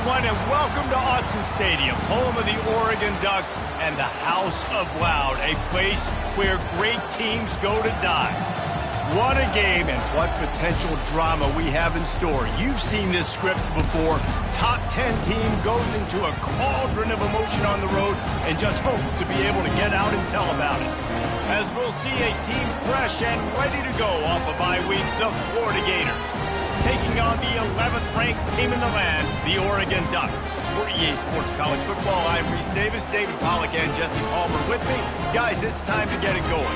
everyone, and welcome to Autzen Stadium, home of the Oregon Ducks and the House of Loud, a place where great teams go to die. What a game and what potential drama we have in store. You've seen this script before. Top 10 team goes into a cauldron of emotion on the road and just hopes to be able to get out and tell about it. As we'll see a team fresh and ready to go off a bye week, the Florida Gators, taking on the 11th-ranked team in the land, the Oregon Ducks. For EA Sports College Football, I'm Reese Davis, David Pollack, and Jesse Palmer with me. Guys, it's time to get it going.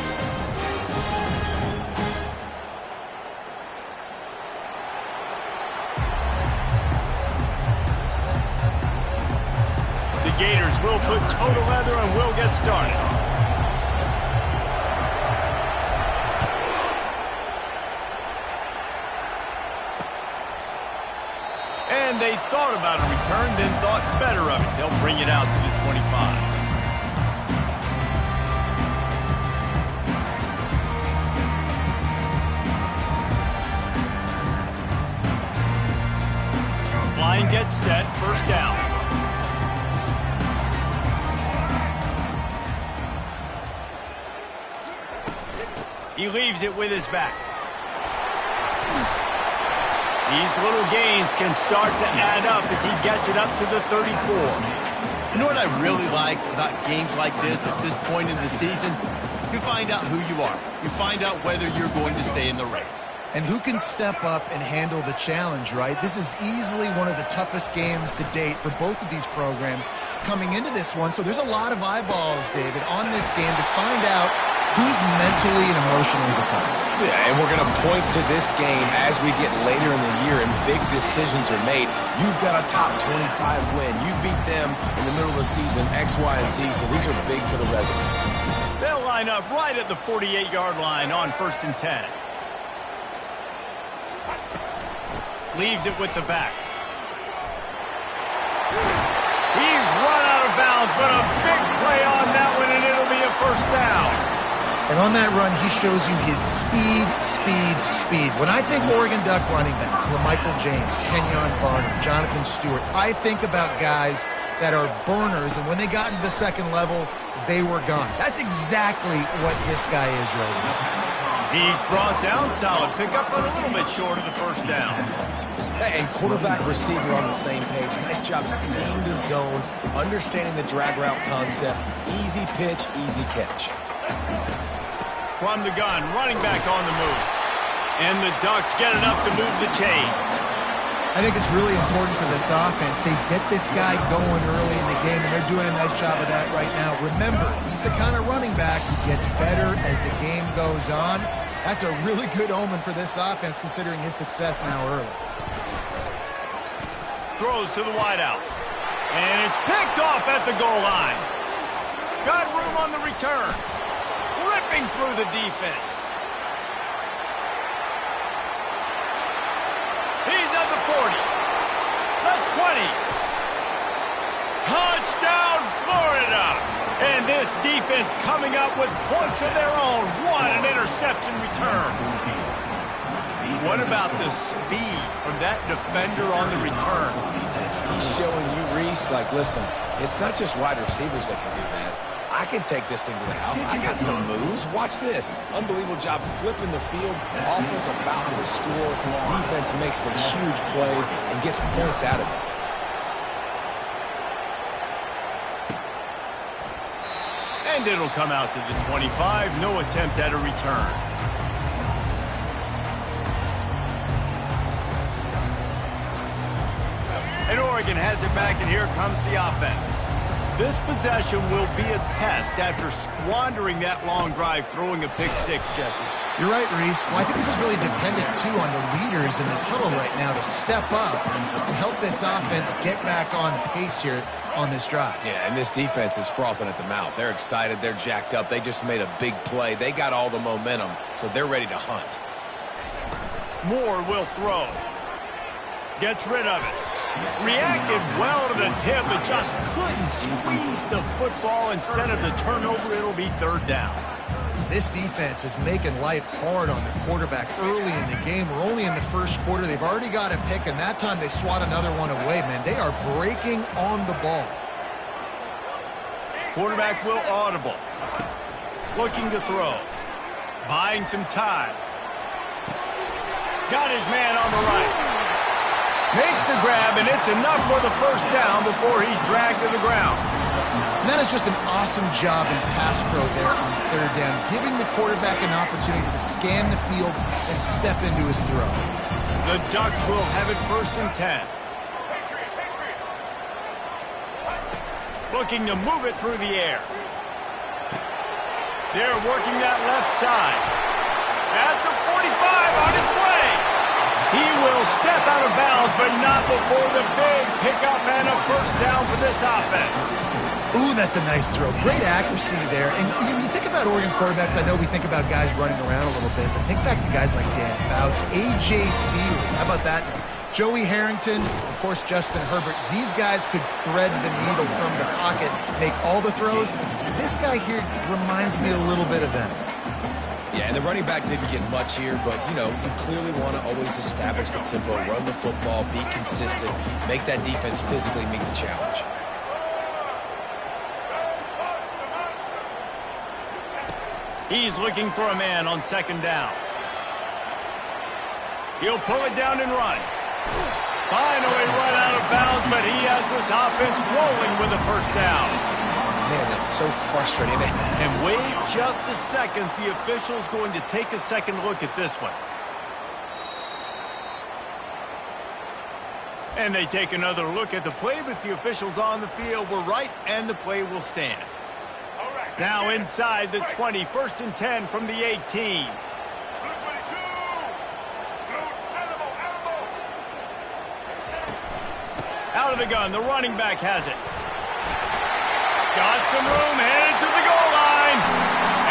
The Gators will put toe to leather and will get started. And they thought about a return, then thought better of it. They'll bring it out to the 25. Line gets set, first down. He leaves it with his back. These little gains can start to add up as he gets it up to the 34. You know what I really like about games like this at this point in the season? You find out who you are. You find out whether you're going to stay in the race. And who can step up and handle the challenge, right? This is easily one of the toughest games to date for both of these programs coming into this one. So there's a lot of eyeballs, David, on this game to find out who's mentally and emotionally the toughest. Yeah, and we're going to point to this game as we get later in the year and big decisions are made. You've got a top 25 win. You beat them in the middle of the season, X, Y, and Z, so these are big for the resume. They'll line up right at the 48-yard line on 1st and 10. Leaves it with the back. He's run out of bounds, but a big play on that one, and it'll be a first down. And on that run, he shows you his speed. When I think Oregon Duck running backs, LaMichael James, Kenyon Barner, Jonathan Stewart, I think about guys that are burners, and when they got into the second level, they were gone. That's exactly what this guy is right now. He's brought down, solid pickup, but a little bit short of the first down. And quarterback receiver on the same page. Nice job seeing the zone, understanding the drag route concept. Easy pitch, easy catch. From the gun, running back on the move. And the Ducks get enough to move the chains. I think it's really important for this offense. They get this guy going early in the game, and they're doing a nice job of that right now. Remember, he's the kind of running back who gets better as the game goes on. That's a really good omen for this offense, considering his success now early. Throws to the wideout. And it's picked off at the goal line. Got room on the return. Ripping through the defense. He's at the 40. The 20. Touchdown, Florida. And this defense coming up with points of their own. What an interception return. What about the speed of that defender on the return? He's showing you, Reese, like, listen, it's not just wide receivers that can do that. I can take this thing to the house. I got some moves. Watch this. Unbelievable job flipping the field. Offense about to score. Defense makes the huge plays and gets points out of it. And it'll come out to the 25. No attempt at a return. And Oregon has it back, and here comes the offense. This possession will be a test after squandering that long drive, throwing a pick six, Jesse. You're right, Reese. Well, I think this is really dependent, too, on the leaders in this huddle right now to step up and help this offense get back on pace here on this drive. Yeah, and this defense is frothing at the mouth. They're excited. They're jacked up. They just made a big play. They got all the momentum, so they're ready to hunt. Moore will throw. Gets rid of it. Reacted well to the tip, but just couldn't squeeze the football. Instead of the turnover, it'll be third down. This defense is making life hard on the quarterback early in the game. We're only in the first quarter. They've already got a pick, and that time they swat another one away, man. They are breaking on the ball. Quarterback will audible. Looking to throw. Buying some time. Got his man on the right. Makes the grab, and it's enough for the first down before he's dragged to the ground. And that is just an awesome job in pass pro there on third down, giving the quarterback an opportunity to scan the field and step into his throw. The Ducks will have it 1st and 10. Looking to move it through the air. They're working that left side. At the 45 on its way. He will step out of bounds, but not before the big pickup and a first down for this offense. Ooh, that's a nice throw. Great accuracy there. And you think about Oregon quarterbacks, I know we think about guys running around a little bit, but think back to guys like Dan Fouts, A.J. Feely. How about that? Joey Harrington, of course, Justin Herbert. These guys could thread the needle from the pocket, make all the throws. This guy here reminds me a little bit of them. Yeah, and the running back didn't get much here, but, you know, you clearly want to always establish the tempo, run the football, be consistent, make that defense physically meet the challenge. He's looking for a man on 2nd down. He'll pull it down and run. Finally run out of bounds, but he has this offense rolling with a first down. Man, that's so frustrating. And wait just a second. The official's going to take a second look at this one. And they take another look at the play, but the officials on the field were right, and the play will stand. Now inside the 20, 1st and 10 from the 18. Out of the gun, the running back has it. Got some room, headed to the goal line.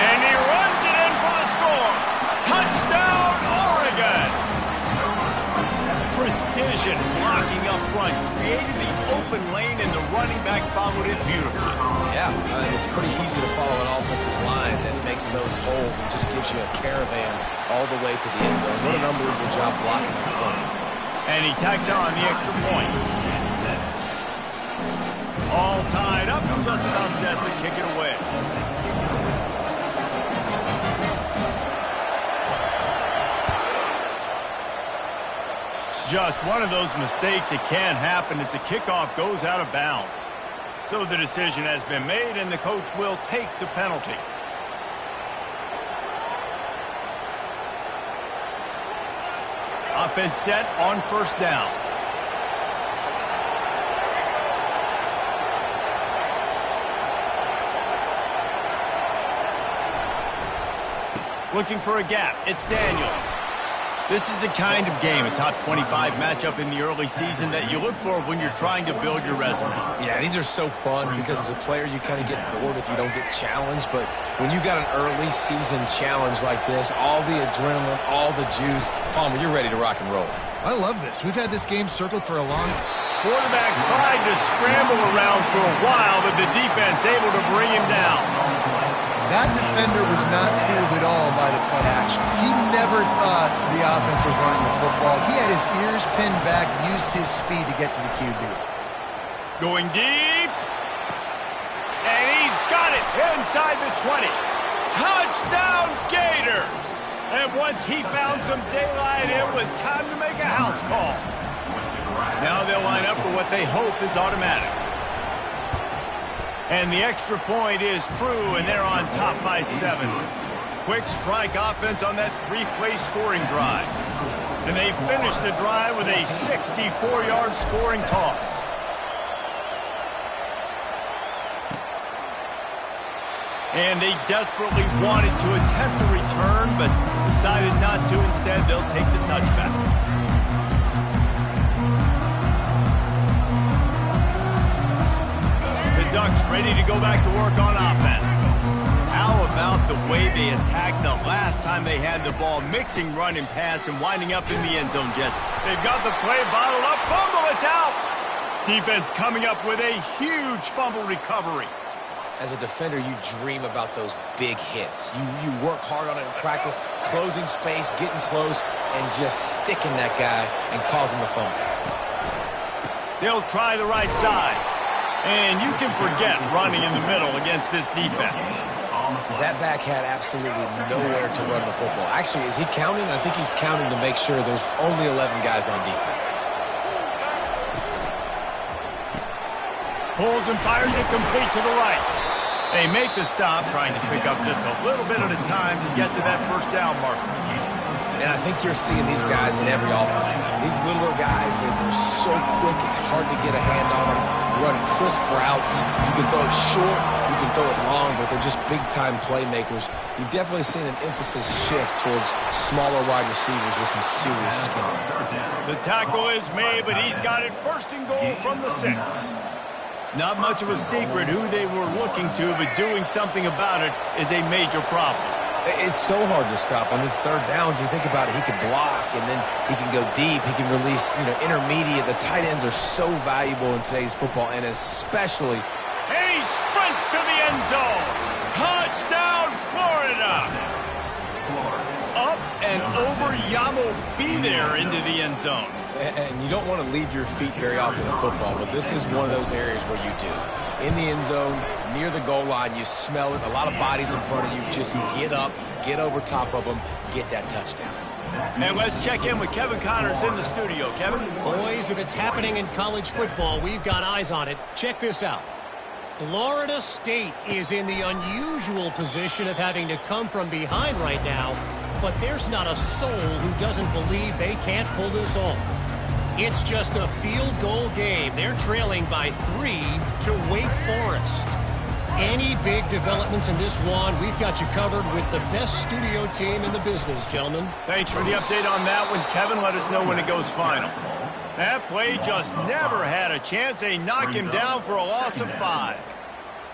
And he runs it in for the score. Touchdown, Oregon! Precision blocking up front. Created the open lane, and the running back followed it beautifully. Yeah, it's pretty easy to follow an offensive line that makes those holes and just gives you a caravan all the way to the end zone. What an unbelievable job blocking in front. And he tacks on the extra point. All tied up, just about set to kick it away. Just one of those mistakes that can happen as the kickoff goes out of bounds. So the decision has been made, and the coach will take the penalty. Offense set on 1st down. Looking for a gap. It's Daniels. This is the kind of game, a top 25 matchup in the early season, that you look for when you're trying to build your resume. Yeah, these are so fun because as a player you kind of get bored if you don't get challenged, but when you got an early season challenge like this, all the adrenaline, all the juice, Palmer, you're ready to rock and roll. I love this. We've had this game circled for a long time. Quarterback tried to scramble around for a while, but the defense able to bring him down. That defender was not fooled at all by the play action. He never thought the offense was running the football. He had his ears pinned back, used his speed to get to the QB. Going deep. And he's got it inside the 20. Touchdown, Gators! And once he found some daylight, it was time to make a house call. Now they'll line up for what they hope is automatic. And the extra point is true, and they're on top by 7. Quick strike offense on that 3-play scoring drive. And they finish the drive with a 64-yard scoring toss. And they desperately wanted to attempt a return, but decided not to. Instead, they'll take the touchback. Ducks ready to go back to work on offense. How about the way they attacked the last time they had the ball, mixing run and pass and winding up in the end zone, Jet. They've got the play bottled up. Fumble, it's out. Defense coming up with a huge fumble recovery. As a defender, you dream about those big hits. You work hard on it in practice, closing space, getting close, and just sticking that guy and causing the fumble. They'll try the right side. And you can forget running in the middle against this defense. That back had absolutely nowhere to run the football. Actually, is he counting? I think he's counting to make sure there's only 11 guys on defense. Pulls and fires it complete to the right. They make the stop, trying to pick up just a little bit at a time to get to that first down marker. And I think you're seeing these guys in every offense. These littler guys, they're so quick, it's hard to get a hand on them. Run crisp routes. You can throw it short, you can throw it long, but they're just big-time playmakers. You've definitely seen an emphasis shift towards smaller wide receivers with some serious skill. The tackle is made, but he's got it first and goal from the 6. Not much of a secret who they were looking to, but doing something about it is a major problem. It's so hard to stop on these third downs. You think about it, he can block, and then he can go deep. He can release, intermediate. The tight ends are so valuable in today's football, and especially... And he sprints to the end zone. Touchdown, Florida. Up and over, Yamo be there into the end zone. And you don't want to leave your feet very often in football, but this is one of those areas where you do. In the end zone, near the goal line, you smell it. A lot of bodies in front of you. Just get up, get over top of them, get that touchdown. And let's check in with Kevin Connors in the studio. Kevin? Boys, if it's happening in college football, we've got eyes on it. Check this out. Florida State is in the unusual position of having to come from behind right now, but there's not a soul who doesn't believe they can't pull this off. It's just a field goal game. They're trailing by 3 to Wake Forest. Any big developments in this one, we've got you covered with the best studio team in the business, gentlemen. Thanks for the update on that one, Kevin. Let us know when it goes final. That play just never had a chance. They knock him down for a loss of 5.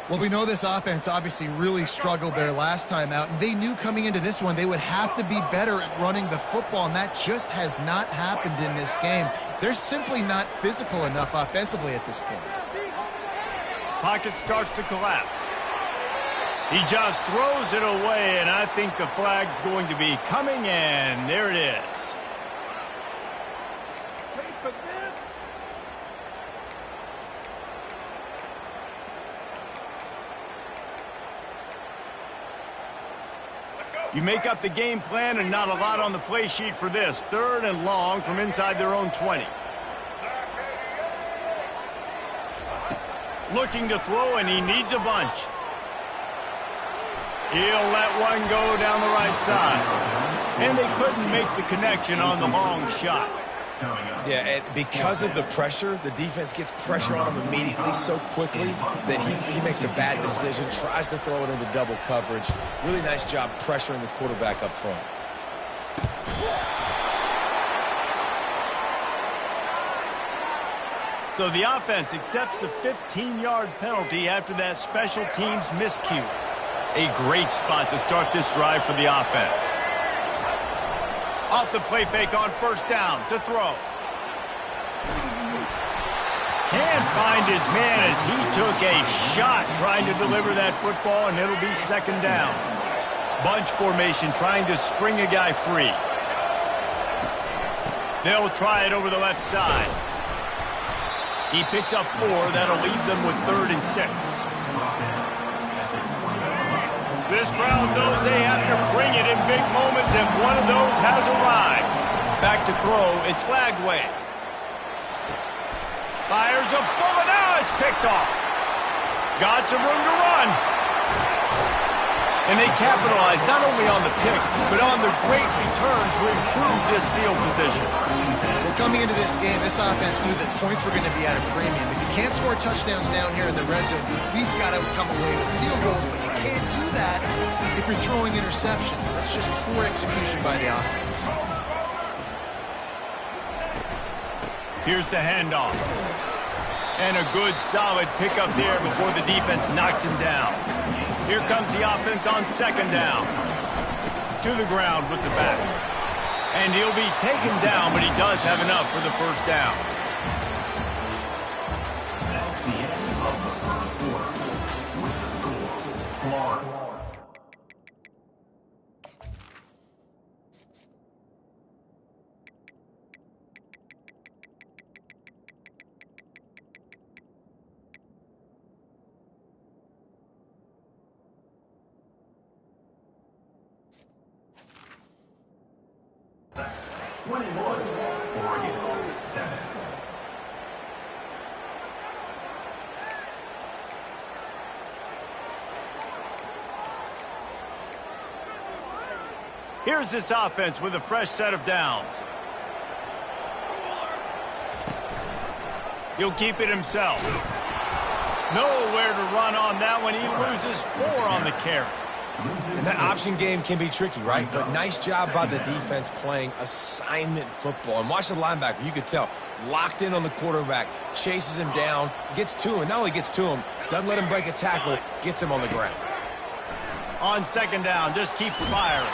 Well, we know this offense obviously really struggled their last time out, and they knew coming into this one they would have to be better at running the football, and that just has not happened in this game. They're simply not physical enough offensively at this point. Pocket starts to collapse. He just throws it away, and I think the flag's going to be coming in. There it is. Wait for this. You make up the game plan and not a lot on the play sheet for this. 3rd and long from inside their own 20. Looking to throw, and he needs a bunch. He'll let one go down the right side. And they couldn't make the connection on the long shot. Yeah, and because of the pressure, the defense gets pressure on him immediately so quickly that he makes a bad decision, tries to throw it into double coverage. Really nice job pressuring the quarterback up front. So the offense accepts a 15-yard penalty after that special teams miscue. A great spot to start this drive for the offense. Off the play fake on first down to throw. Can't find his man as he took a shot trying to deliver that football, and it'll be 2nd down. Bunch formation trying to spring a guy free. They'll try it over the left side. He picks up 4. That'll leave them with 3rd and 6. This crowd knows they have to bring it in big moments, and one of those has arrived. Back to throw. It's Flagway. Fires a bullet. Now it's picked off. Got some room to run. And they capitalize not only on the pick, but on the great return to improve this field position. Well, coming into this game, this offense knew that points were going to be at a premium. If you can't score touchdowns down here in the red zone, you at least got to come away with field goals, but you can't do that if you're throwing interceptions. That's just poor execution by the offense. Here's the handoff. And a good, solid pickup there before the defense knocks him down. Here comes the offense on 2nd down. To the ground with the back. And he'll be taken down, but he does have enough for the first down. Oregon 7. Here's this offense with a fresh set of downs. He'll keep it himself. Nowhere to run on that one. He loses 4 on the carry. And that option game can be tricky, right? But nice job by the defense playing assignment football. And watch the linebacker. You could tell. Locked in on the quarterback. Chases him down. Gets to him. Not only gets to him, doesn't let him break a tackle. Gets him on the ground. On second down, just keeps firing.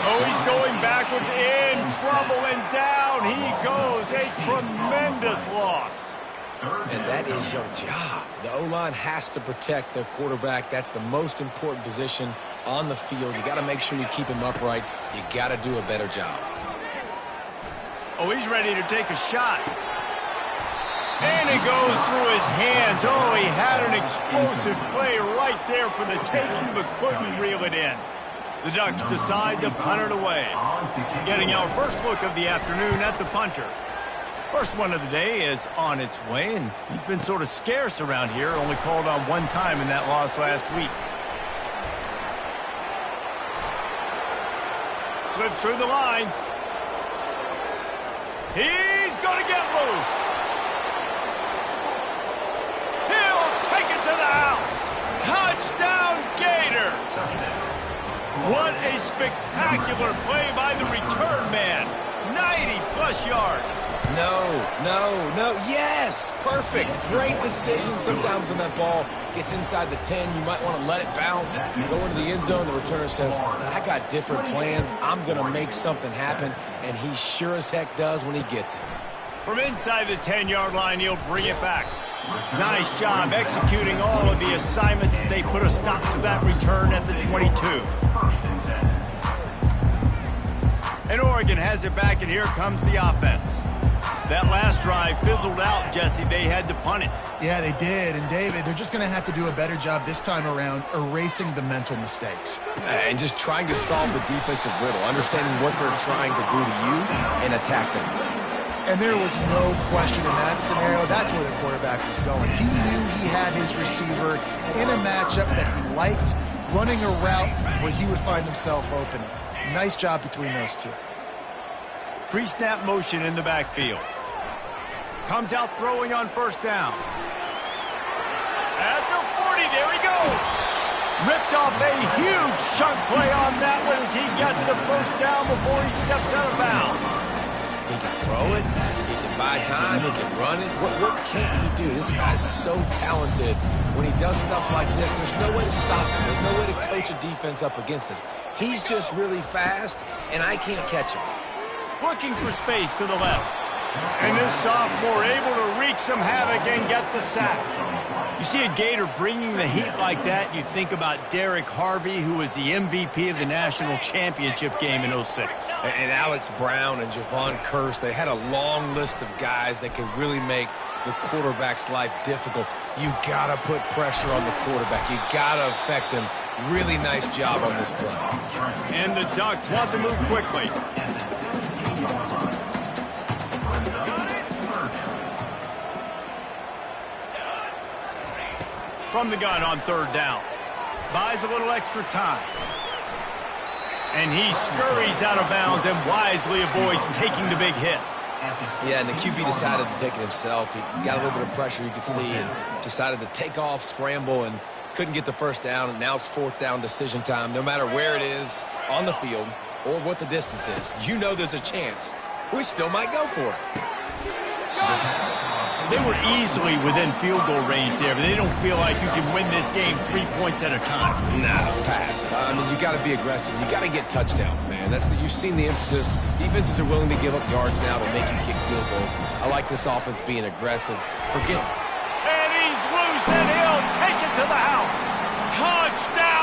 Oh, he's going backwards, in trouble, and down he goes. A tremendous loss. And that is your job. The O-line has to protect their quarterback. That's the most important position on the field. You got to make sure you keep him upright. You got to do a better job. Oh, he's ready to take a shot. And it goes through his hands. Oh, he had an explosive play right there for the taking, but couldn't reel it in. The Ducks decide to punt it away. Getting our first look of the afternoon at the punter. First one of the day is on its way, and he's been sort of scarce around here, only called on 1 time in that loss last week. Slips through the line. He's going to get loose. He'll take it to the house. Touchdown, Gator. What a spectacular play by the return man. 90-plus yards. No. Yes, perfect. Great decision. Sometimes when that ball gets inside the 10, you might want to let it bounce, go into the end zone. The returner says, I got different plans. I'm going to make something happen, and he sure as heck does when he gets it. From inside the 10-yard line, he'll bring it back. Nice job executing all of the assignments as they put a stop to that return at the 22. And Oregon has it back, and here comes the offense. That last drive fizzled out, Jesse. They had to punt it. Yeah, they did. And, David, they're just going to have to do a better job this time around erasing the mental mistakes. And just trying to solve the defensive riddle, understanding what they're trying to do to you and attack them. And there was no question in that scenario. That's where the quarterback was going. He knew he had his receiver in a matchup that he liked, running a route where he would find himself open. Nice job between those two. Pre-snap motion in the backfield. Comes out throwing on first down. At the 40, there he goes. Ripped off a huge chunk play on that one as he gets the first down before he steps out of bounds. He can throw it. He can buy time. He can run it. What can't he do? This guy's so talented. When he does stuff like this, there's no way to stop him. There's no way to coach a defense up against this. He's just really fast, and I can't catch him. Looking for space to the left. And this sophomore able to wreak some havoc and get the sack. You see a Gator bringing the heat like that, you think about Derek Harvey, who was the MVP of the national championship game in 06. And Alex Brown and Javon Curse, they had a long list of guys that could really make the quarterback's life difficult. You got to put pressure on the quarterback. You got to affect him. Really nice job on this play. And the Ducks want to move quickly. From the gun on third down. Buys a little extra time. And he scurries out of bounds and wisely avoids taking the big hit. Yeah, and the QB decided to take it himself. He got a little bit of pressure, you could see, and decided to take off, scramble, and couldn't get the first down. And now it's fourth down decision time. No matter where it is on the field or what the distance is, you know there's a chance. We still might go for it. They were easily within field goal range there, but they don't feel like you can win this game 3 points at a time. No, pass. I mean, you got to be aggressive. You got to get touchdowns, man. You've seen the emphasis. Defenses are willing to give up yards now to make you kick field goals. I like this offense being aggressive. Forget. And he's loose, and he'll take it to the house. Touchdown!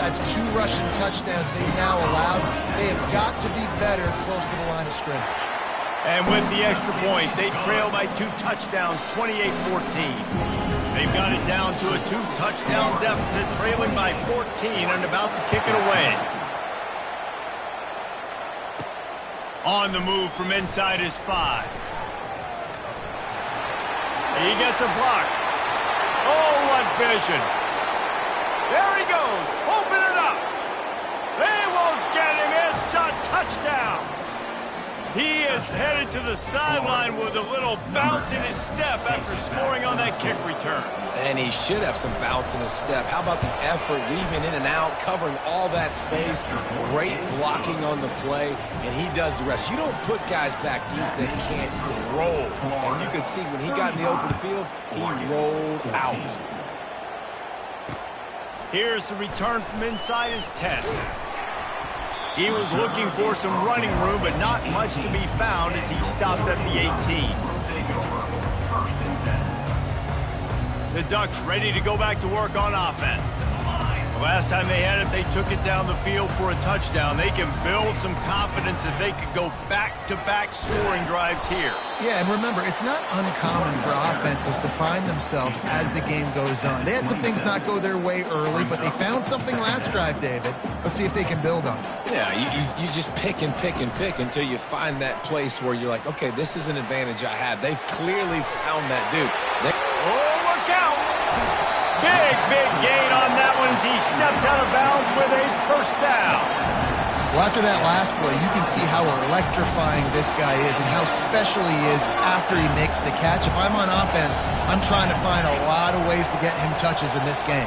That's 2 rushing touchdowns they've now allowed. They have got to be better close to the line of scrimmage. And with the extra point, they trail by 2 touchdowns, 28-14. They've got it down to a 2-touchdown deficit, trailing by 14 and about to kick it away. On the move from inside his 5. He gets a block. Oh, what vision. There he goes. Open it up. They won't get him. It's a touchdown. He is headed to the sideline with a little bounce in his step after scoring on that kick return. And he should have some bounce in his step. How about the effort, weaving in and out, covering all that space, great blocking on the play, and he does the rest. You don't put guys back deep that can't roll. And you could see when he got in the open field, he rolled out. Here's the return from inside his 10. He was looking for some running room, but not much to be found as he stopped at the 18. The Ducks ready to go back to work on offense. The last time they had it, they took it down the field for a touchdown. They can build some confidence that they could go back-to-back scoring drives here. Yeah, and remember, it's not uncommon for offenses to find themselves as the game goes on. They had some things not go their way early, but they found something last drive, David. Let's see if they can build on it. Yeah, you just pick and pick and pick until you find that place where you're like, okay, this is an advantage I have. They clearly found that dude. Oh, look out! Big gain on that one as he steps out of bounds with a first down. Well, after that last play, you can see how electrifying this guy is and how special he is after he makes the catch. If I'm on offense, I'm trying to find a lot of ways to get him touches in this game.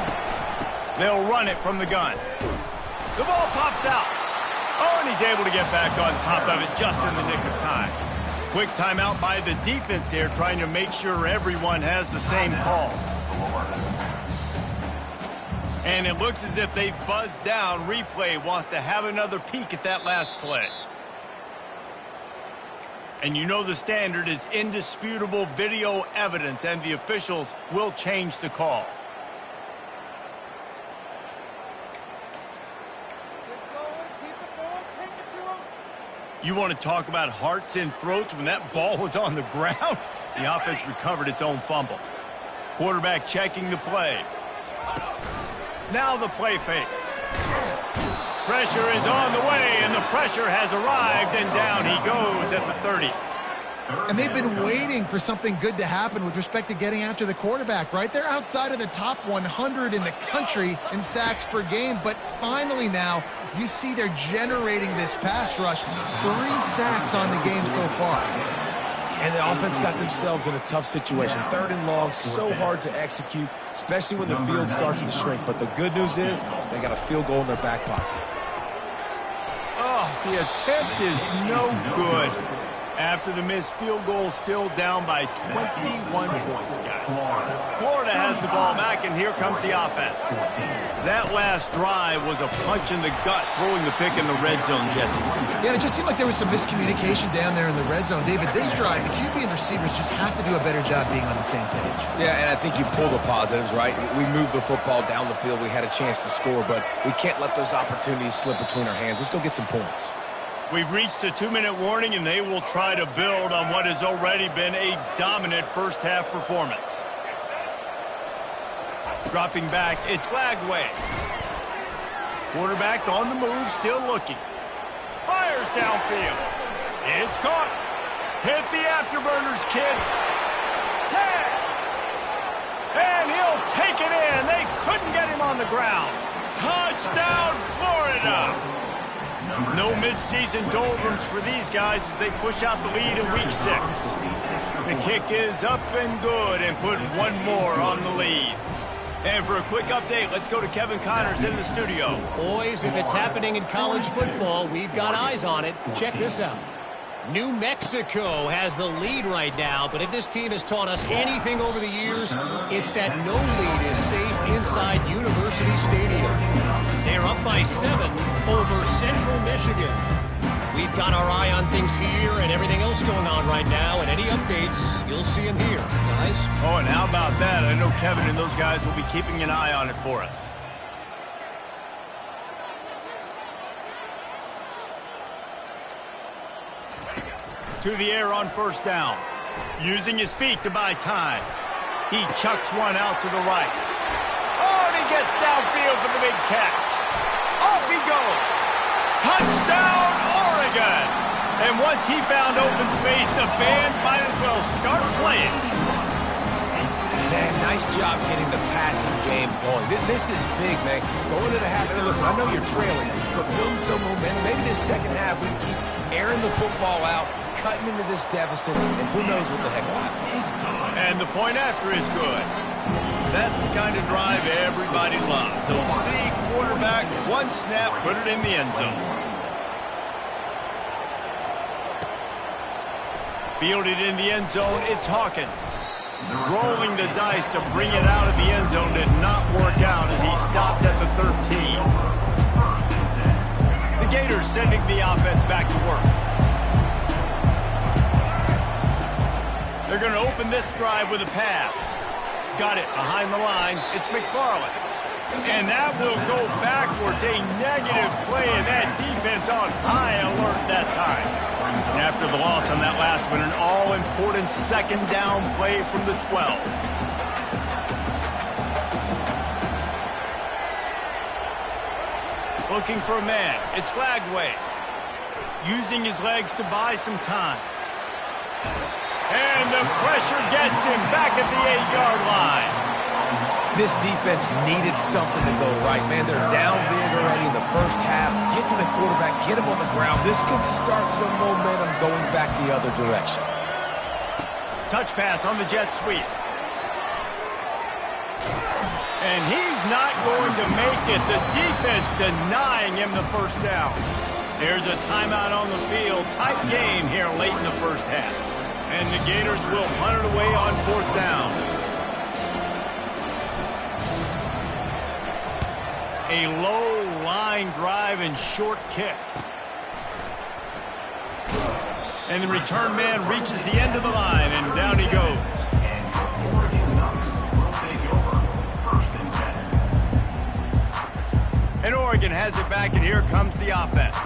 They'll run it from the gun. The ball pops out. Oh, and he's able to get back on top of it just in the nick of time. Quick timeout by the defense here, trying to make sure everyone has the same call. And it looks as if they've buzzed down. Replay wants to have another peek at that last play. And you know the standard is indisputable video evidence, and the officials will change the call. You want to talk about hearts and throats when that ball was on the ground? The offense recovered its own fumble. Quarterback checking the play. Now the play fake. Pressure is on the way, and the pressure has arrived, and down he goes at the 30. And they've been waiting for something good to happen with respect to getting after the quarterback, right? They're outside of the top 100 in the country in sacks per game, but finally now you see they're generating this pass rush. 3 sacks on the game so far. And the offense got themselves in a tough situation. 3rd and long, so hard to execute, especially when the field starts to shrink. But the good news is they got a field goal in their back pocket. Oh, the attempt is no good. After the missed field goal, still down by 21 points, guys. Florida has the ball back, and here comes the offense. That last drive was a punch in the gut, throwing the pick in the red zone, Jesse. Yeah, it just seemed like there was some miscommunication down there in the red zone. David, this drive, the QB and receivers just have to do a better job being on the same page. Yeah, and I think you pull the positives, right? We moved the football down the field. We had a chance to score, but we can't let those opportunities slip between our hands. Let's go get some points. We've reached the 2-minute warning, and they will try to build on what has already been a dominant first-half performance. Dropping back, it's Flagway. Quarterback on the move, still looking. Fires downfield. It's caught. Hit the afterburners, kid. 10. And he'll take it in. They couldn't get him on the ground. Touchdown, Florida. No midseason doldrums for these guys as they push out the lead in Week 6. The kick is up and good and put one more on the lead. And for a quick update, let's go to Kevin Connors in the studio. Boys, if it's happening in college football, we've got eyes on it. Check this out. New Mexico has the lead right now, but if this team has taught us anything over the years, it's that no lead is safe inside University Stadium. They're up by 7 over Central Michigan. We've got our eye on things here and everything else going on right now, and any updates, you'll see them here, guys. Oh, and how about that? I know Kevin and those guys will be keeping an eye on it for us. to the air on first down. Using his feet to buy time. He chucks one out to the right. Oh, and he gets downfield for the big catch. Off he goes. Touchdown, Oregon! And once he found open space, the band might as well start playing. Man, nice job getting the passing game going. This is big, man. Going to the half, and listen, I know you're trailing, but building some momentum. Maybe this second half we can keep airing the football out, cutting into this deficit, and who knows what the heck will happen. And the point after is good. That's the kind of drive everybody loves. So see quarterback, one snap, put it in the end zone. Fielded in the end zone, it's Hawkins. Rolling the dice to bring it out of the end zone did not work out as he stopped at the 13. The Gators sending the offense back to work. They're going to open this drive with a pass. Got it behind the line. It's McFarland. And that will go backwards. A negative play, and that defense on high alert that time. And after the loss on that last one, an all-important second down play from the 12. Looking for a man. It's Glagway. Using his legs to buy some time. And the pressure gets him back at the 8-yard line. This defense needed something to go right, man. They're down big already in the first half. Get to the quarterback, get him on the ground. This could start some momentum going back the other direction. Touch pass on the jet sweep. And he's not going to make it. The defense denying him the first down. There's a timeout on the field. Tight game here late in the first half. And the Gators will punt it away on fourth down. A low line drive and short kick. And the return man reaches the end of the line, and down he goes. And Oregon has it back, and here comes the offense.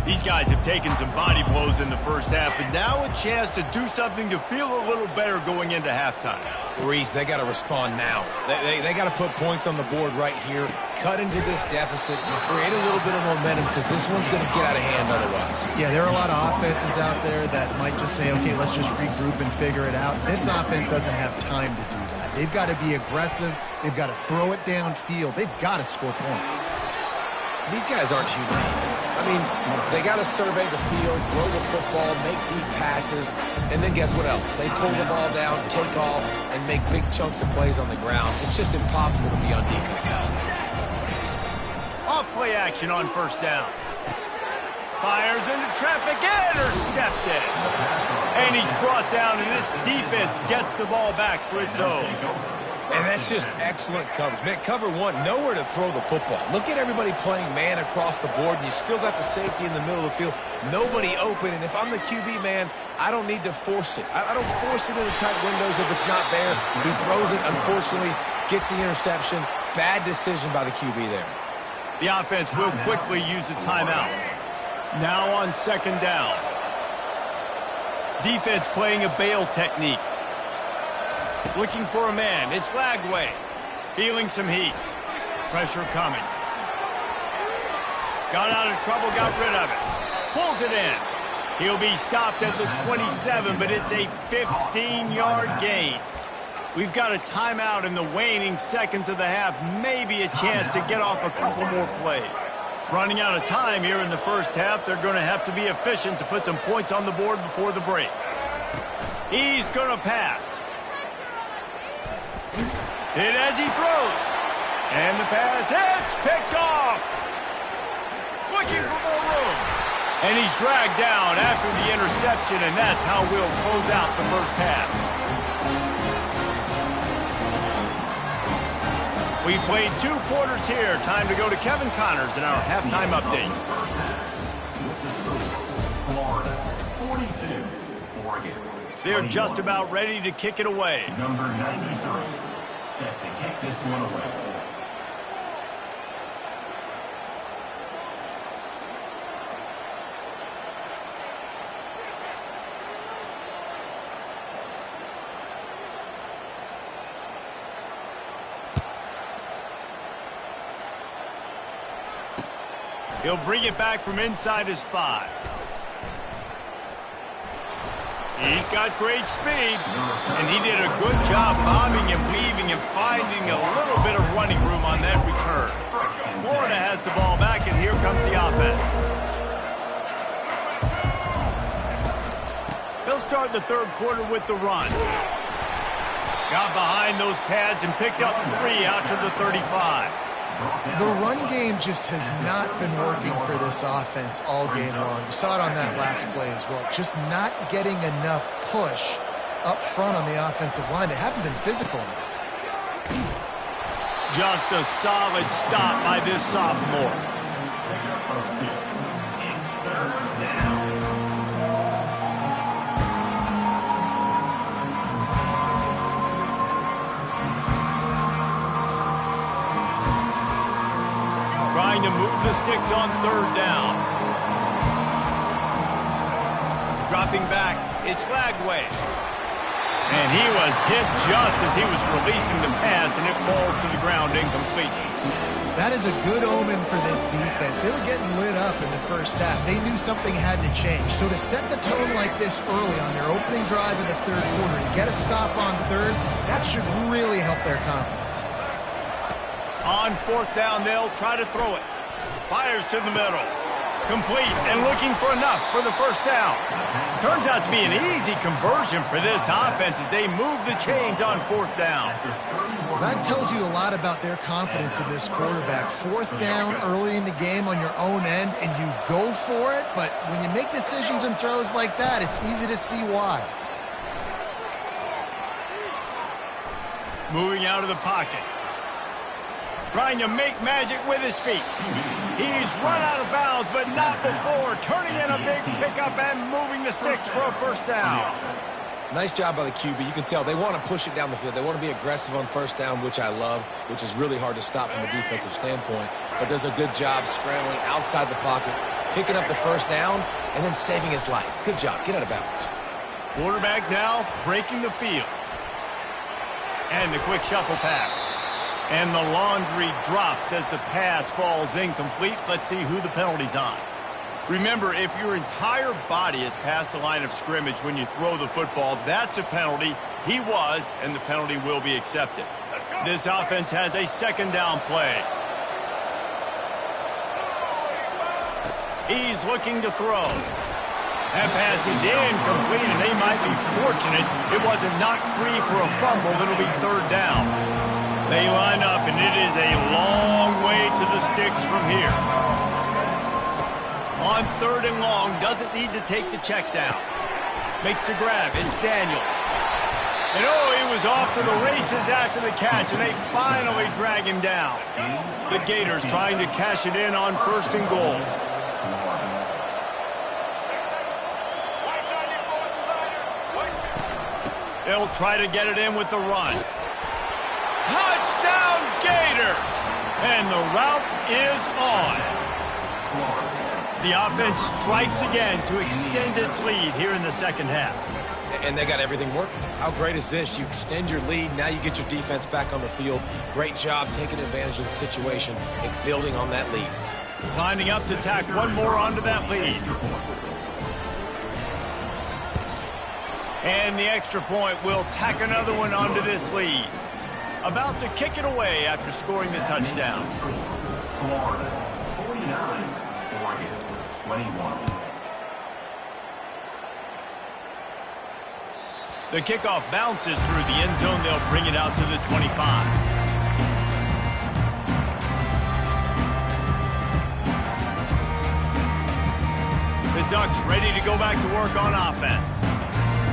These guys have taken some body blows in the first half, but now a chance to do something to feel a little better going into halftime. Reese, they got to respond now. They got to put points on the board right here, cut into this deficit, create a little bit of momentum because this one's going to get out of hand otherwise. Yeah, there are a lot of offenses out there that might just say, okay, let's just regroup and figure it out. This offense doesn't have time to do that. They've got to be aggressive. They've got to throw it downfield. They've got to score points. These guys aren't humane. I mean, they got to survey the field, throw the football, make deep passes, and then guess what else? They pull the ball down, take off, and make big chunks of plays on the ground. It's just impossible to be on defense nowadays. Off play action on first down. Fires into traffic, intercepted. And he's brought down, and this defense gets the ball back for its own. And that's just excellent coverage. Man, cover one, nowhere to throw the football. Look at everybody playing man across the board, and you still got the safety in the middle of the field. Nobody open, and if I'm the QB, man, I don't need to force it. I don't force it into tight windows if it's not there. He throws it, unfortunately, gets the interception. Bad decision by the QB there. The offense will quickly use a timeout. Now on second down. Defense playing a bail technique. Looking for a man. It's Glagway. Feeling some heat. Pressure coming. Got out of trouble, got rid of it. Pulls it in. He'll be stopped at the 27, but it's a 15-yard gain. We've got a timeout in the waning seconds of the half. Maybe a chance to get off a couple more plays. Running out of time here in the first half. They're going to have to be efficient to put some points on the board before the break. He's going to pass. Hit as he throws. And the pass hits. Picked off. Looking for more room. And he's dragged down after the interception, and that's how we'll close out the first half. We've played 2 quarters here. Time to go to Kevin Connors in our halftime update. Florida, 42. Oregon. They're just about ready to kick it away. Number 93, set to kick this one away. He'll bring it back from inside his 5. He's got great speed, and he did a good job bobbing and weaving and finding a little bit of running room on that return. Florida has the ball back, and here comes the offense. They'll start the third quarter with the run. Got behind those pads and picked up 3 out to the 35. The run game just has not been working for this offense all game long. You saw it on that last play as well. Just not getting enough push up front on the offensive line. They haven't been physical enough. Just a solid stop by this sophomore. Trying to move the sticks on third down. Dropping back, it's Lagway. And he was hit just as he was releasing the pass, and it falls to the ground incomplete. That is a good omen for this defense. They were getting lit up in the first half. They knew something had to change. So to set the tone like this early on their opening drive of the third quarter and get a stop on third, that should really help their confidence. On fourth down, they'll try to throw it. Fires to the middle. Complete and looking for enough for the first down. Turns out to be an easy conversion for this offense as they move the chains on fourth down. That tells you a lot about their confidence in this quarterback. Fourth down early in the game on your own end, and you go for it, but when you make decisions and throws like that, it's easy to see why. Moving out of the pocket. Trying to make magic with his feet. He's run out of bounds, but not before. Turning in a big pickup and moving the sticks for a first down. Nice job by the QB. You can tell they want to push it down the field. They want to be aggressive on first down, which I love, which is really hard to stop from a defensive standpoint. But does a good job scrambling outside the pocket, picking up the first down, and then saving his life. Good job. Get out of bounds. Quarterback now breaking the field. And the quick shuffle pass. And the laundry drops as the pass falls incomplete. Let's see who the penalty's on. Remember, if your entire body is past the line of scrimmage when you throw the football, that's a penalty. He was, and the penalty will be accepted. This offense has a second down play. He's looking to throw. That pass is incomplete, and they might be fortunate it wasn't knocked free for a fumble. It'll be third down. They line up, and it is a long way to the sticks from here. On third and long, doesn't need to take the check down. Makes the grab. It's Daniels. And he was off to the races after the catch, and they finally drag him down. The Gators trying to cash it in on first and goal. They'll try to get it in with the run. Touchdown, Gator! And the route is on. The offense strikes again to extend its lead here in the second half. And they got everything working. How great is this? You extend your lead, now you get your defense back on the field. Great job taking advantage of the situation and building on that lead. Lining up to tack one more onto that lead. And the extra point will tack another one onto this lead. About to kick it away after scoring the touchdown. Florida, 49, Oregon, 21. The kickoff bounces through the end zone. They'll bring it out to the 25. The Ducks ready to go back to work on offense.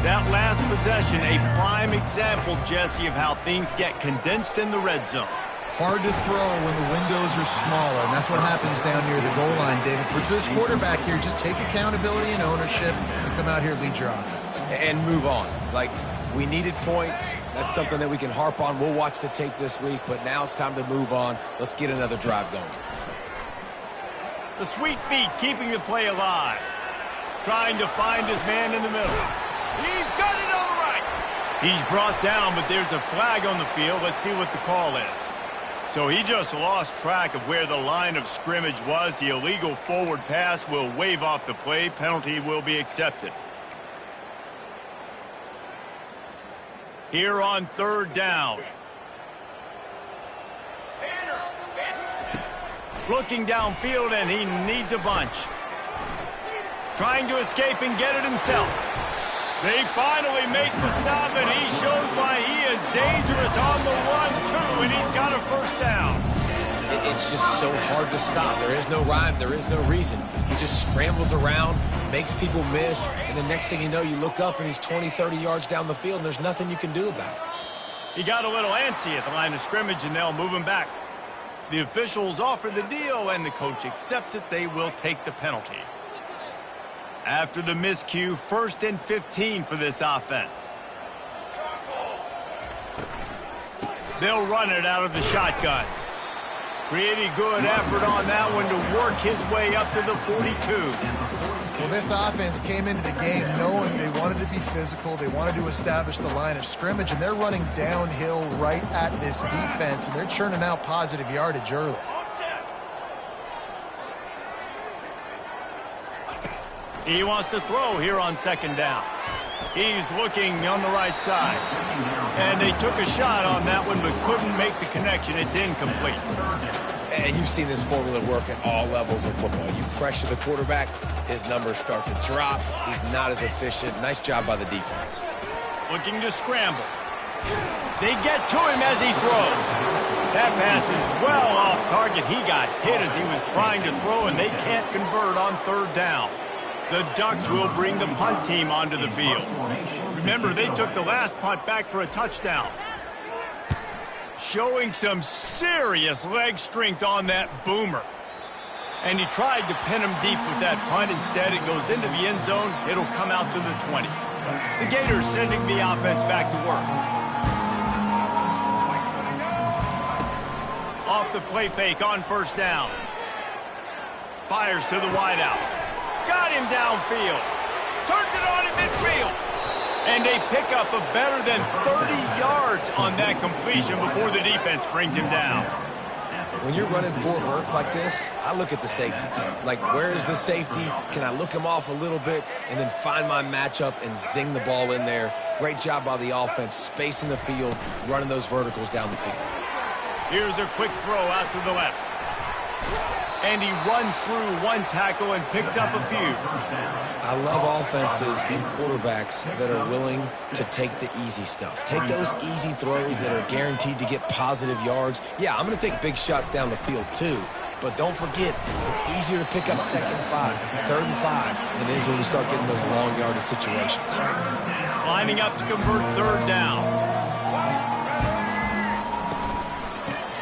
That last possession, a prime example, Jesse, of how things get condensed in the red zone. Hard to throw when the windows are smaller, and that's what happens down near the goal line, David. For this quarterback here, just take accountability and ownership and come out here and lead your offense. And move on. Like, we needed points. That's something that we can harp on. We'll watch the tape this week, but now it's time to move on. Let's get another drive going. The sweet feet keeping the play alive. Trying to find his man in the middle. He's got it on the right. He's brought down, but there's a flag on the field. Let's see what the call is. So he just lost track of where the line of scrimmage was. The illegal forward pass will wave off the play. Penalty will be accepted. Here on third down. Looking downfield, and he needs a bunch. Trying to escape and get it himself. They finally make the stop, and he shows why he is dangerous on the run, too, and he's got a first down. It's just so hard to stop. There is no rhyme. There is no reason. He just scrambles around, makes people miss, and the next thing you know, you look up, and he's 20, 30 yards down the field, and there's nothing you can do about it. He got a little antsy at the line of scrimmage, and they'll move him back. The officials offer the deal, and the coach accepts it. They will take the penalty. After the miscue, 1st and 15 for this offense. They'll run it out of the shotgun. Pretty good effort on that one to work his way up to the 42. Well, this offense came into the game knowing they wanted to be physical. They wanted to establish the line of scrimmage, and they're running downhill right at this defense, and they're churning out positive yardage early. He wants to throw here on 2nd down. He's looking on the right side. And they took a shot on that one but couldn't make the connection. It's incomplete. And you've seen this formula work at all levels of football. You pressure the quarterback, his numbers start to drop. He's not as efficient. Nice job by the defense. Looking to scramble. They get to him as he throws. That pass is well off target. He got hit as he was trying to throw, and they can't convert on 3rd down. The Ducks will bring the punt team onto the field. Remember, they took the last punt back for a touchdown. Showing some serious leg strength on that boomer. And he tried to pin him deep with that punt. Instead, it goes into the end zone. It'll come out to the 20. The Gators sending the offense back to work. Off the play fake on 1st down. Fires to the wideout. Got him downfield. Turns it on in midfield. And they pick up a better than 30 yards on that completion before the defense brings him down. When you're running 4 verts like this, I look at the safeties. Like, where is the safety? Can I look him off a little bit and then find my matchup and zing the ball in there? Great job by the offense, spacing the field, running those verticals down the field. Here's a quick throw out to the left. And he runs through one tackle and picks up a few. I love offenses and quarterbacks that are willing to take the easy stuff. Take those easy throws that are guaranteed to get positive yards. Yeah, I'm going to take big shots down the field too. But don't forget, it's easier to pick up 2nd and 5, 3rd and 5 than it is when we start getting those long yardage situations. Lining up to convert 3rd down.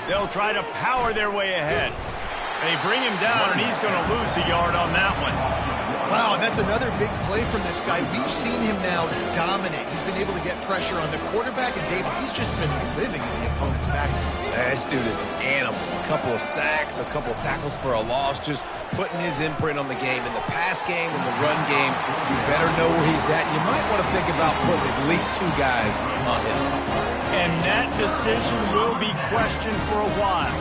They'll try to power their way ahead. They bring him down, and he's going to lose a yard on that one. Wow, and that's another big play from this guy. We've seen him now dominate. He's been able to get pressure on the quarterback, and David, he's just been living in the opponent's backfield. This dude is an animal. A couple of sacks, a couple of tackles for a loss, just putting his imprint on the game. In the pass game, in the run game, you better know where he's at. You might want to think about putting at least 2 guys on him. And that decision will be questioned for a while.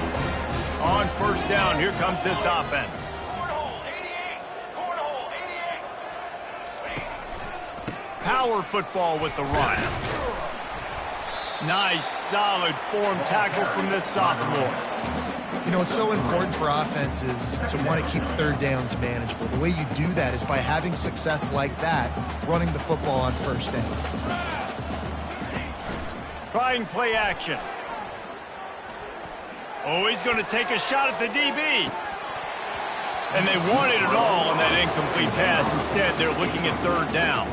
On 1st down, here comes this offense. Power football with the run. Nice, solid form tackle from this sophomore. You know, it's so important for offenses to want to keep 3rd downs manageable. The way you do that is by having success like that, running the football on 1st down. Trying play action. Oh, he's going to take a shot at the DB. And they wanted it all on that incomplete pass. Instead, they're looking at 3rd down.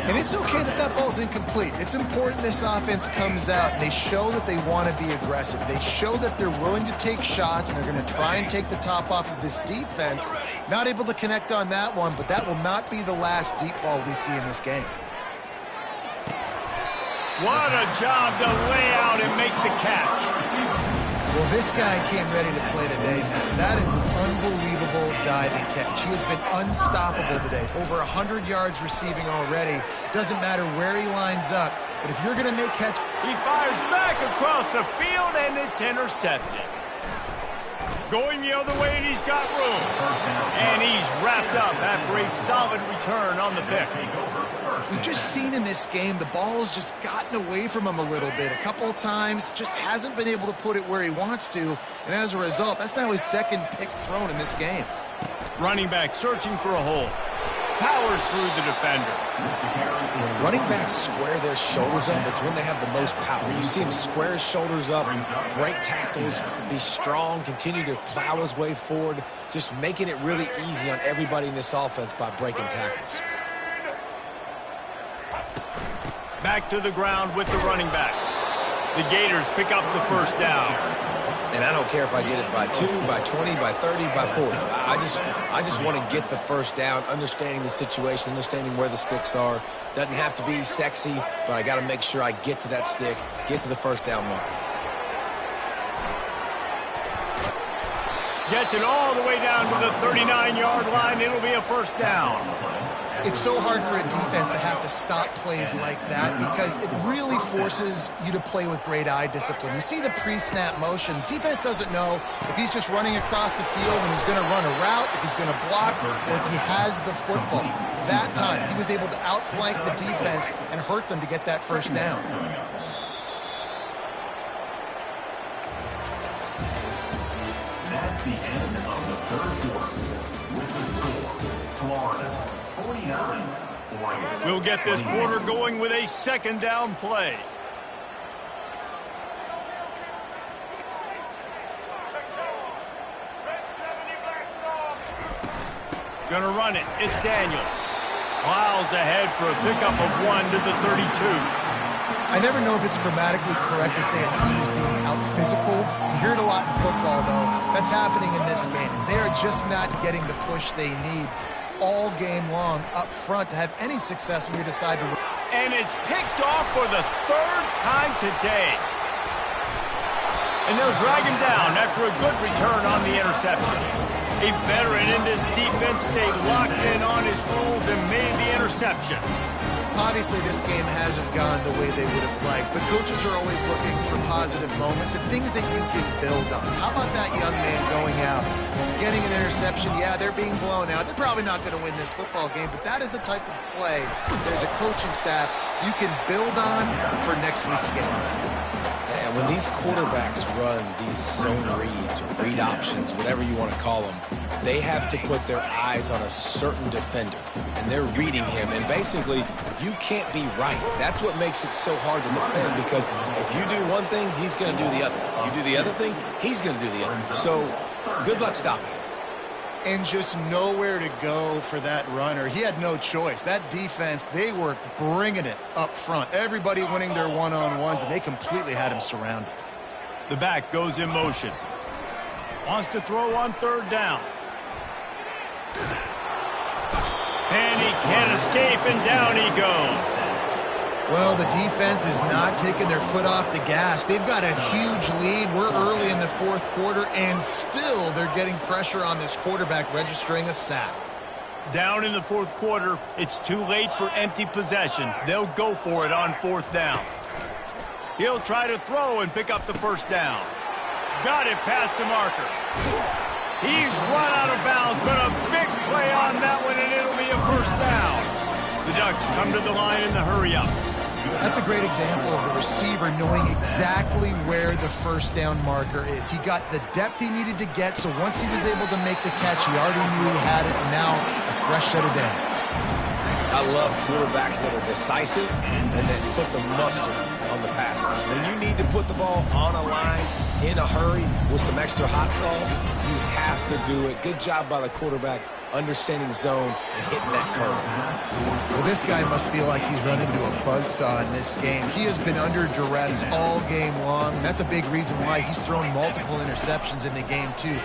And it's okay that that ball's incomplete. It's important this offense comes out. They show that they want to be aggressive. They show that they're willing to take shots, and they're going to try and take the top off of this defense. Not able to connect on that one, but that will not be the last deep ball we see in this game. What a job to lay out and make the catch. Well, this guy came ready to play today, man. That is an unbelievable dive and catch. He has been unstoppable today. Over 100 yards receiving already. Doesn't matter where he lines up. But if you're going to make catch... He fires back across the field, and it's intercepted. Going the other way, and he's got room. And he's wrapped up after a solid return on the pick. We've just seen in this game the ball's just gotten away from him a little bit. A couple of times, just hasn't been able to put it where he wants to. And as a result, that's now his second pick thrown in this game. Running back searching for a hole. Powers through the defender. When running backs square their shoulders up, it's when they have the most power. You see him square his shoulders up, break tackles, be strong, continue to plow his way forward, just making it really easy on everybody in this offense by breaking tackles. Back to the ground with the running back. The Gators pick up the first down. And I don't care if I get it by 2, by 20, by 30, by 40. I just want to get the first down, understanding the situation, understanding where the sticks are. Doesn't have to be sexy, but I got to make sure I get to that stick, get to the first down mark. Gets it all the way down to the 39-yard line. It'll be a first down. It's so hard for a defense to have to stop plays like that because it really forces you to play with great eye discipline. You see the pre-snap motion. Defense doesn't know if he's just running across the field and he's going to run a route, if he's going to block, or if he has the football. That time, he was able to outflank the defense and hurt them to get that first down. That's the end of the third quarter. With the score, Florida 49, Oregon. We'll get this quarter going with a second down play. Gonna run it. It's Daniels. Myles ahead for a pickup of 1 to the 32. I never know if it's grammatically correct to say a team is being out-physicaled. You hear it a lot in football, though. That's happening in this game. They are just not getting the push they need all game long up front to have any success when they decide to... And it's picked off for the third time today. And they'll drag him down after a good return on the interception. A veteran in this defense stayed locked in on his rules and made the interception. Obviously, this game hasn't gone the way they would have liked, but coaches are always looking for positive moments and things that you can build on. How about that young man going out, getting an interception? Yeah, they're being blown out. They're probably not going to win this football game, but that is the type of play there's a coaching staff you can build on for next week's game. And when these quarterbacks run these zone reads or read options, whatever you want to call them, they have to put their eyes on a certain defender, and they're reading him. And basically, you can't be right. That's what makes it so hard to defend, because if you do one thing, he's going to do the other. You do the other thing, he's going to do the other. So good luck stopping him. And just nowhere to go for that runner. He had no choice. That defense, they were bringing it up front. Everybody winning their one-on-ones, and they completely had him surrounded. The back goes in motion. Wants to throw on third down. And he can't escape, and down he goes. Well, the defense is not taking their foot off the gas. They've got a huge lead. We're early in the fourth quarter, and still they're getting pressure on this quarterback, registering a sack. Down in the fourth quarter, it's too late for empty possessions. They'll go for it on fourth down. He'll try to throw and pick up the first down. Got it past the marker. He's run out of bounds, but a big play on that one, and it'll be a first down. The Ducks come to the line in the hurry-up. That's a great example of the receiver knowing exactly where the first down marker is. He got the depth he needed to get, so once he was able to make the catch, he already knew he had it, and now a fresh set of downs. I love quarterbacks that are decisive and that put the mustard on the passes. When you need to put the ball on a line in a hurry with some extra hot sauce, you have to do it. Good job by the quarterback understanding zone and hitting that curve. Well, this guy must feel like he's run into a buzzsaw in this game. He has been under duress all game long. That's a big reason why he's thrown multiple interceptions in the game, too.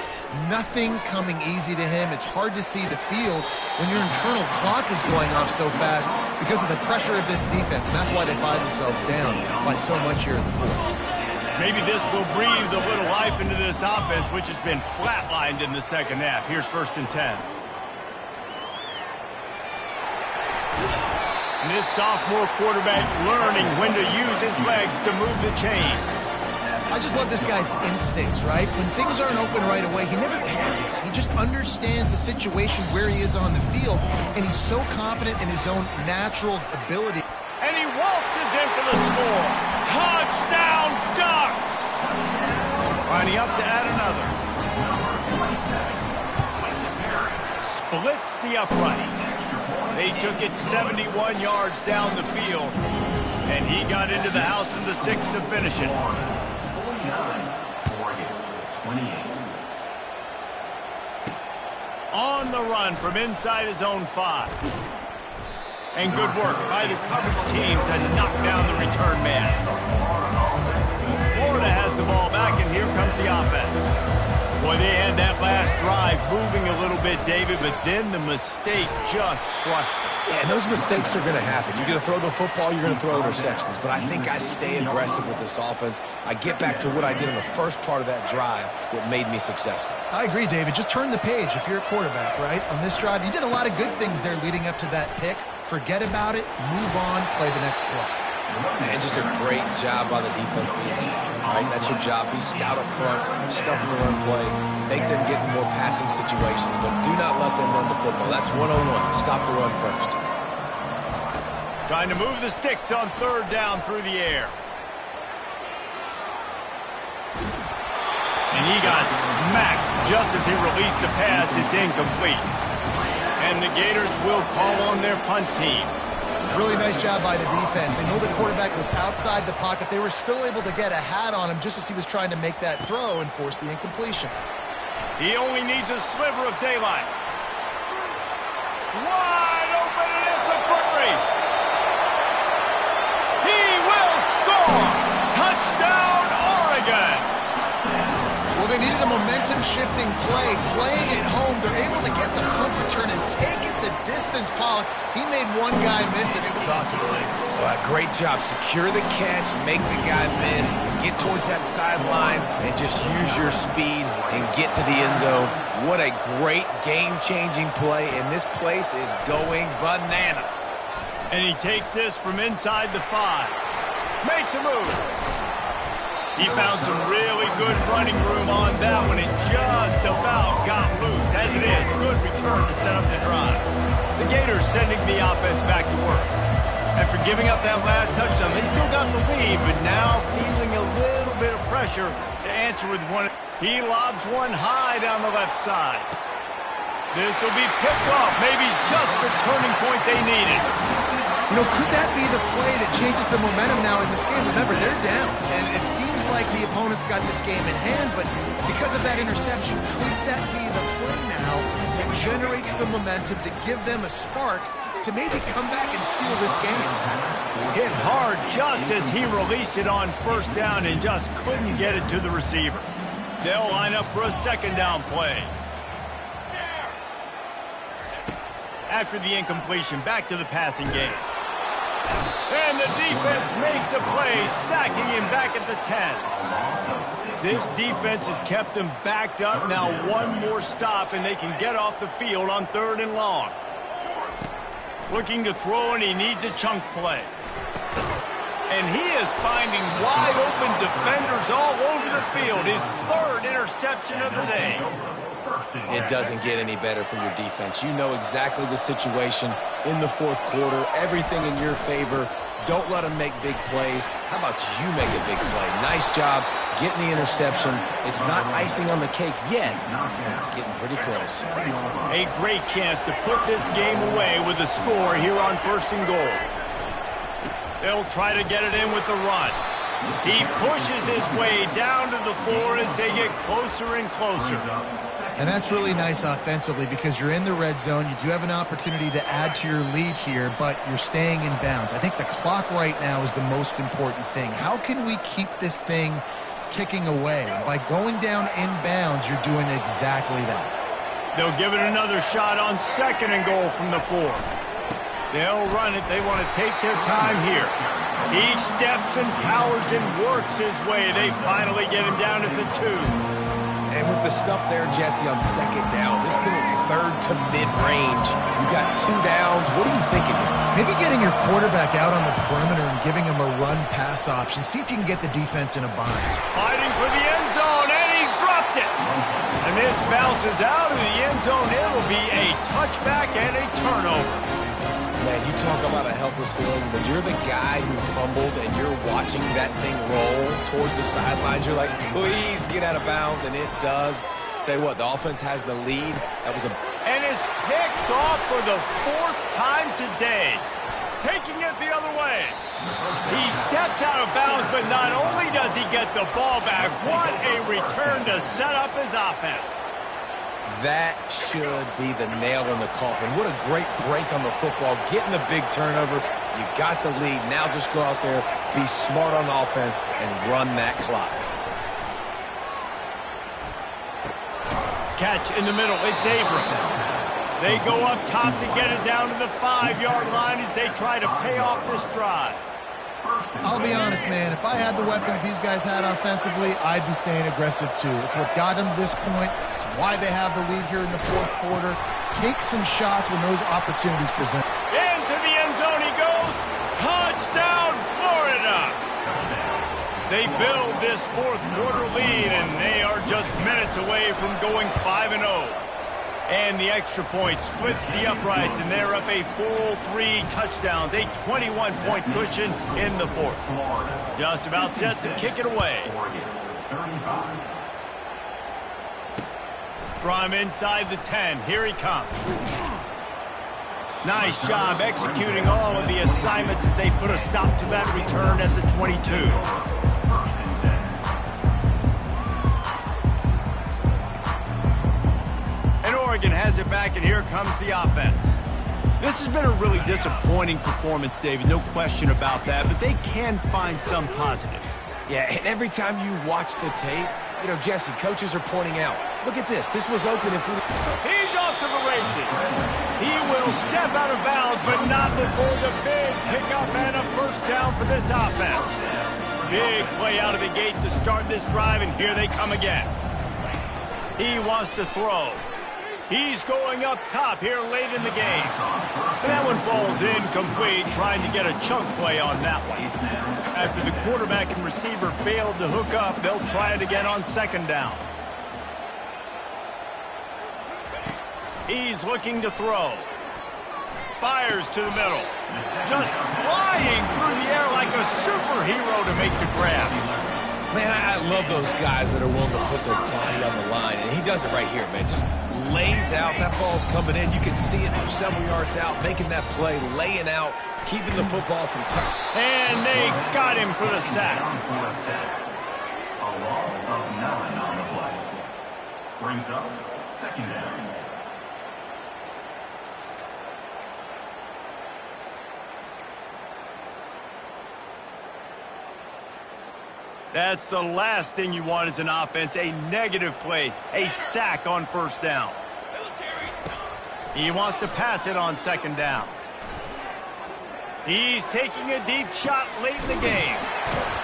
Nothing coming easy to him. It's hard to see the field when your internal clock is going off so fast because of the pressure of this defense. And that's why they find themselves down by so much here in the fourth. Maybe this will breathe a little life into this offense, which has been flatlined in the second half. Here's 1st and 10. And this sophomore quarterback learning when to use his legs to move the chains. I just love this guy's instincts, right? When things aren't open right away, he never panics. He just understands the situation where he is on the field, and he's so confident in his own natural ability. And he waltzes in for the score. Touchdown, Ducks! Lining up to add another. Splits the uprights. They took it 71 yards down the field, and he got into the house from the 6 to finish it. 49, Oregon, 28. On the run from inside his own 5. And good work by the coverage team to knock down the return man. Florida has the ball back, and here comes the offense. Boy, they had that last drive moving a little bit, David, but then the mistake just crushed them. Yeah, and those mistakes are going to happen. You're going to throw the football, you're going to throw interceptions. But I think I stay aggressive with this offense. I get back to what I did in the first part of that drive that made me successful. I agree, David. Just turn the page if you're a quarterback, right? On this drive, you did a lot of good things there leading up to that pick. Forget about it, move on, play the next play. Man, just a great job by the defense being stout, right? That's your job. Be stout up front, stuff in the run play, make them get in more passing situations, but do not let them run the football. That's 101. Stop the run first. Trying to move the sticks on 3rd down through the air. And he got smacked just as he released the pass. It's incomplete. And the Gators will call on their punt team. Really nice job by the defense. They know the quarterback was outside the pocket. They were still able to get a hat on him just as he was trying to make that throw and force the incompletion. He only needs a sliver of daylight. Wide open, and it's a foot race. He will score! Touchdown, Oregon! Well, they needed a momentum-shifting play. Playing at home, they're able to get the punt return and take it the distance. Pollock, he made one guy miss, and it was off to the races. Great job. Secure the catch, make the guy miss, get towards that sideline, and just use your speed and get to the end zone. What a great game-changing play, and this place is going bananas. And he takes this from inside the 5. Makes a move. He found some really good running room on that one. It just about got loose. As it is, good return to set up the drive. The Gators sending the offense back to work. After giving up that last touchdown, they still got the lead, but now feeling a little bit of pressure to answer with one. He lobs one high down the left side. This will be picked off, maybe just the turning point they needed. You know, could that be the play that changes the momentum now in this game? Remember, they're down, and it seems like the opponent's got this game in hand, but because of that interception, could that be the play now that generates the momentum to give them a spark to maybe come back and steal this game? Hit hard just as he released it on 1st down and just couldn't get it to the receiver. They'll line up for a 2nd down play. After the incompletion, back to the passing game. And the defense makes a play, sacking him back at the 10. This defense has kept them backed up. Now one more stop, and they can get off the field on 3rd and long. Looking to throw, and he needs a chunk play. And he is finding wide-open defenders all over the field. His 3rd interception of the day. It doesn't get any better for your defense. You know exactly the situation in the 4th quarter. Everything in your favor. Don't let them make big plays. How about you make a big play? Nice job getting the interception. It's not icing on the cake yet. It's getting pretty close. A great chance to put this game away with a score here on 1st and goal. They'll try to get it in with the run. He pushes his way down to the 4 as they get closer and closer. And that's really nice offensively because you're in the red zone. You do have an opportunity to add to your lead here, but you're staying in bounds. I think the clock right now is the most important thing. How can we keep this thing ticking away? By going down in bounds, you're doing exactly that. They'll give it another shot on 2nd and goal from the 4. They'll run it. They want to take their time here. He steps and powers and works his way. They finally get him down at the 2. And with the stuff there, Jesse, on second down, this little third to mid-range, you got 2 downs. What are you thinking here? Maybe getting your quarterback out on the perimeter and giving him a run-pass option. See if you can get the defense in a bind. Fighting for the end zone, and he dropped it. And this bounces out of the end zone. It'll be a touchback and a turnover. Man, you talk about a helpless feeling. When you're the guy who fumbled and you're watching that thing roll towards the sidelines, you're like, please get out of bounds, and it does. Tell you what, the offense has the lead. That was a... And it's picked off for the 4th time today. Taking it the other way. He steps out of bounds, but not only does he get the ball back, what a return to set up his offense. That should be the nail in the coffin. What a great break on the football. Getting the big turnover. You got the lead. Now just go out there, be smart on offense, and run that clock. Catch in the middle. It's Abrams. They go up top to get it down to the 5-yard line as they try to pay off this drive. I'll be honest, man. If I had the weapons these guys had offensively, I'd be staying aggressive too. It's what got them to this point. It's why they have the lead here in the 4th quarter. Take some shots when those opportunities present. Into the end zone he goes. Touchdown, Florida! They build this 4th quarter lead, and they are just minutes away from going 5-0. And the extra point splits the uprights, and they're up a full 3 touchdowns, a 21-point cushion in the 4th. Just about set to kick it away. From inside the 10, here he comes. Nice job executing all of the assignments as they put a stop to that return at the 22. Oregon has it back, and here comes the offense. This has been a really disappointing performance, David, no question about that, but they can find some positives. Yeah, and every time you watch the tape, you know, Jesse, coaches are pointing out, look at this. This was open if we... He's off to the races. He will step out of bounds, but not before the big pickup and a first down for this offense. Big play out of the gate to start this drive, and here they come again. He wants to throw. He's going up top here late in the game. And that one falls incomplete, trying to get a chunk play on that one. After the quarterback and receiver failed to hook up, they'll try it again on 2nd down. He's looking to throw. Fires to the middle. Just flying through the air like a superhero to make the grab. Man, I love those guys that are willing to put their body on the line, and he does it right here, man. Just lays out. That ball's coming in. You can see it from several yards out, making that play, laying out, keeping the football from touch. And they got him for the sack. A loss of 9 on the play. Brings up 2nd down. That's the last thing you want as an offense, a negative play, a sack on 1st down. He wants to pass it on 2nd down. He's taking a deep shot late in the game.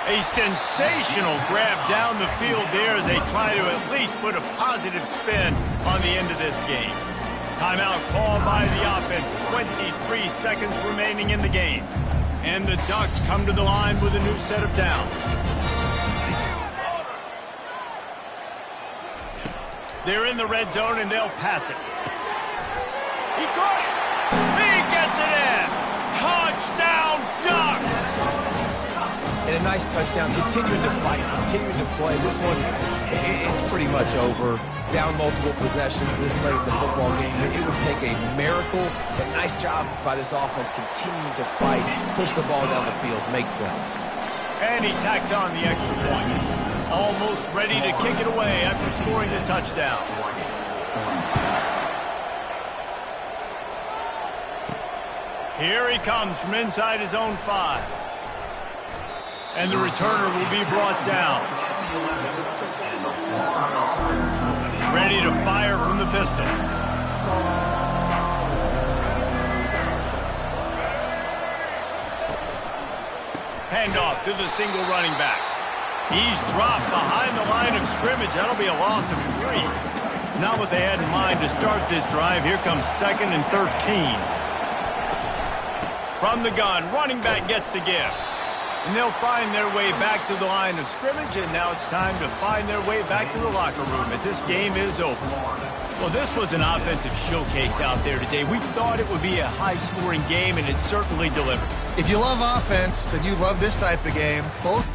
A sensational grab down the field there as they try to at least put a positive spin on the end of this game. Timeout called by the offense, 23 seconds remaining in the game. And the Ducks come to the line with a new set of downs. They're in the red zone, and they'll pass it. He caught it. He gets it in. Touchdown, Ducks. And a nice touchdown. Continuing to fight, continuing to play. This one, it's pretty much over. Down multiple possessions this late in the football game. It would take a miracle, but nice job by this offense continuing to fight, push the ball down the field, make plays. And he tacks on the extra point. Almost ready to kick it away after scoring the touchdown. Here he comes from inside his own 5. And the returner will be brought down. Ready to fire from the pistol. Handoff to the single running back. He's dropped behind the line of scrimmage. That'll be a loss of 3. Not what they had in mind to start this drive. Here comes 2nd and 13. From the gun, running back gets to give. And they'll find their way back to the line of scrimmage, and now it's time to find their way back to the locker room as this game is over. Well, this was an offensive showcase out there today. We thought it would be a high-scoring game, and it certainly delivered. If you love offense, then you love this type of game. Both